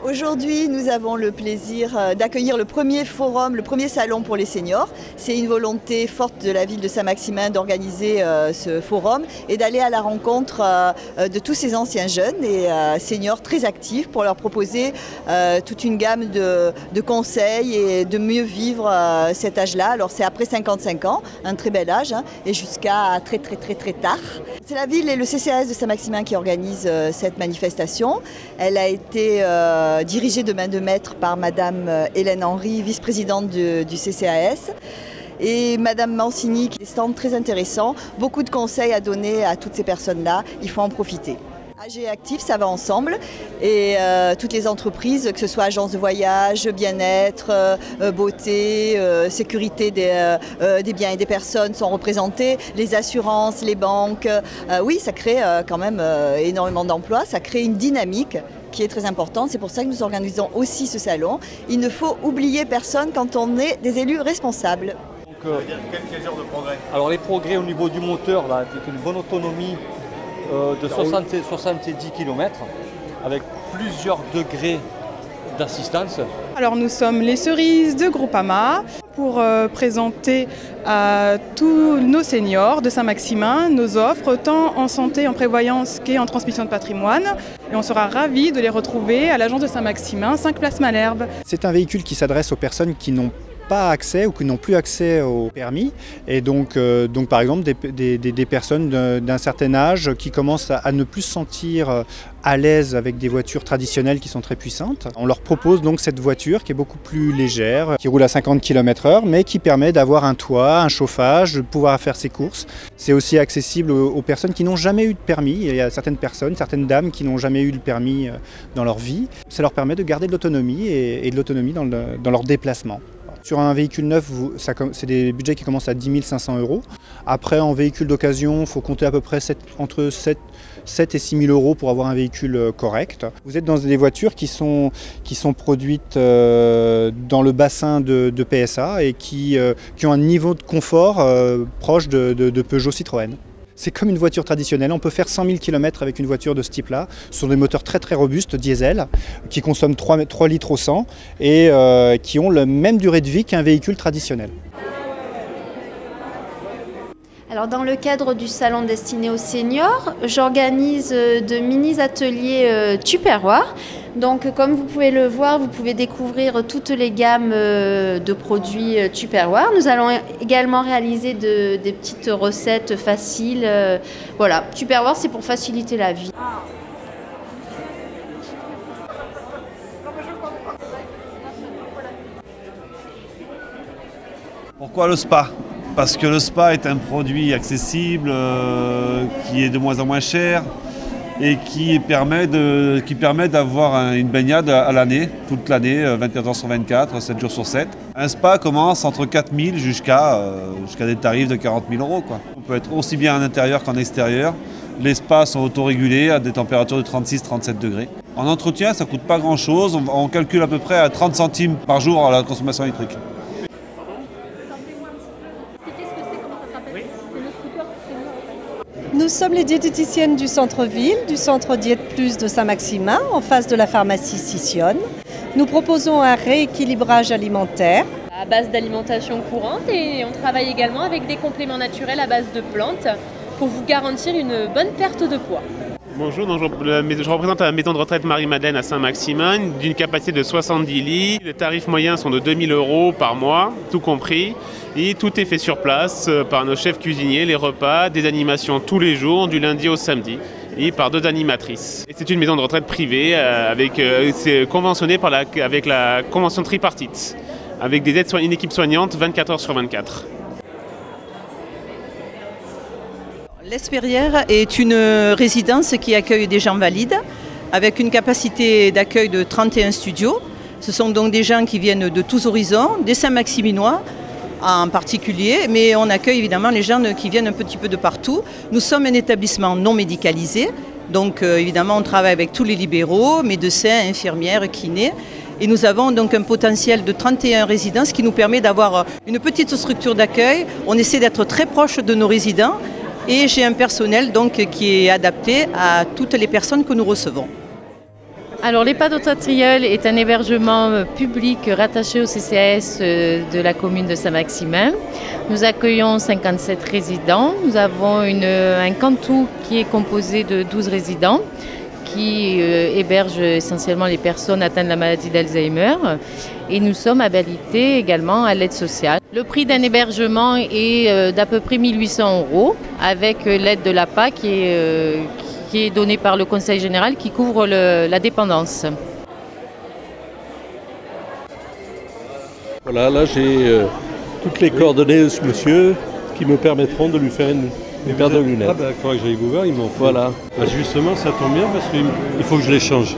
Aujourd'hui, nous avons le plaisir d'accueillir le premier forum, le premier salon pour les seniors. C'est une volonté forte de la ville de Saint-Maximin d'organiser ce forum et d'aller à la rencontre de tous ces anciens jeunes et seniors très actifs pour leur proposer toute une gamme de conseils et de mieux vivre cet âge-là. Alors c'est après 55 ans, un très bel âge, hein, et jusqu'à très tard. C'est la ville et le CCAS de Saint-Maximin qui organisent cette manifestation. Elle a été dirigée de main de maître par Madame Hélène Henry, vice-présidente du CCAS. Et Madame Mancini, qui est des stands très intéressants, beaucoup de conseils à donner à toutes ces personnes-là, il faut en profiter. AG Actif, ça va ensemble et toutes les entreprises, que ce soit agences de voyage, bien-être, beauté, sécurité des biens et des personnes sont représentées, les assurances, les banques. Oui, ça crée quand même énormément d'emplois, ça crée une dynamique qui est très importante. C'est pour ça que nous organisons aussi ce salon. Il ne faut oublier personne quand on est des élus responsables. Donc, quel genre de progrès? Alors les progrès au niveau du moteur, là, avec une bonne autonomie de 70 km, avec plusieurs degrés d'assistance. Alors nous sommes les Cerises de Groupama pour présenter à tous nos seniors de Saint-Maximin nos offres, tant en santé, en prévoyance qu'en transmission de patrimoine. Et on sera ravis de les retrouver à l'agence de Saint-Maximin, 5 place Malherbe. C'est un véhicule qui s'adresse aux personnes qui n'ont pas accès ou qui n'ont plus accès au permis, et donc par exemple des personnes d'un certain âge qui commencent à ne plus se sentir à l'aise avec des voitures traditionnelles qui sont très puissantes. On leur propose donc cette voiture qui est beaucoup plus légère, qui roule à 50 km/h, mais qui permet d'avoir un toit, un chauffage, de pouvoir faire ses courses. C'est aussi accessible aux personnes qui n'ont jamais eu de permis. Il y a certaines personnes, certaines dames qui n'ont jamais eu le permis dans leur vie. Ça leur permet de garder de l'autonomie et de l'autonomie dans leur déplacement. Sur un véhicule neuf, c'est des budgets qui commencent à 10 500 €. Après, en véhicule d'occasion, il faut compter à peu près entre 7 et 6 000 € pour avoir un véhicule correct. Vous êtes dans des voitures qui sont produites dans le bassin de PSA et qui ont un niveau de confort proche de Peugeot Citroën. C'est comme une voiture traditionnelle, on peut faire 100 000 km avec une voiture de ce type-là, sur des moteurs très robustes, diesel, qui consomment 3 litres au 100 et qui ont la même durée de vie qu'un véhicule traditionnel. Alors dans le cadre du salon destiné aux seniors, j'organise de mini-ateliers Tupperware. Donc comme vous pouvez le voir, vous pouvez découvrir toutes les gammes de produits Tupperware. Nous allons également réaliser des petites recettes faciles. Voilà, Tupperware, c'est pour faciliter la vie. Pourquoi le spa? Parce que le spa est un produit accessible, qui est de moins en moins cher et qui permet d'avoir une baignade à l'année, toute l'année, 24 heures sur 24, 7 jours sur 7. Un spa commence entre 4 000 jusqu'à des tarifs de 40 000 €, quoi. On peut être aussi bien en intérieur qu'en extérieur. Les spas sont autorégulés à des températures de 36-37 degrés. En entretien, ça ne coûte pas grand-chose. On calcule à peu près à 30 centimes par jour à la consommation électrique. Nous sommes les diététiciennes du centre-ville, du centre Diète Plus de Saint-Maximin, en face de la pharmacie Sicionne. Nous proposons un rééquilibrage alimentaire. À base d'alimentation courante, et on travaille également avec des compléments naturels à base de plantes pour vous garantir une bonne perte de poids. Bonjour, je représente la maison de retraite Marie-Madeleine à Saint-Maximin, d'une capacité de 70 lits. Les tarifs moyens sont de 2 000 € par mois, tout compris. Et tout est fait sur place par nos chefs cuisiniers, les repas, des animations tous les jours, du lundi au samedi, et par 2 animatrices. C'est une maison de retraite privée, c'est conventionné avec la convention tripartite, avec une équipe soignante 24 heures sur 24. L'Espérière est une résidence qui accueille des gens valides avec une capacité d'accueil de 31 studios. Ce sont donc des gens qui viennent de tous horizons, des Saint-Maximinois en particulier, mais on accueille évidemment les gens qui viennent un petit peu de partout. Nous sommes un établissement non médicalisé, donc évidemment on travaille avec tous les libéraux, médecins, infirmières, kinés. Et nous avons donc un potentiel de 31 résidences qui nous permet d'avoir une petite structure d'accueil. On essaie d'être très proche de nos résidents Et j'ai un personnel donc, qui est adapté à toutes les personnes que nous recevons. Alors l'EHPAD Autant-Tilleul est un hébergement public rattaché au CCAS de la commune de Saint-Maximin. Nous accueillons 57 résidents. Nous avons un cantou qui est composé de 12 résidents qui héberge essentiellement les personnes atteintes de la maladie d'Alzheimer. Et nous sommes habilités également à l'aide sociale. Le prix d'un hébergement est d'à peu près 1 800 € avec l'aide de l'APA qui est donnée par le Conseil général qui couvre la dépendance. Voilà, là j'ai toutes les coordonnées de ce monsieur qui me permettront de lui faire une paire de lunettes. Ah bah, il faudra que j'aille vous voir, il m'en faut. Voilà. Bah, justement, ça tombe bien parce qu'il faut que je les change.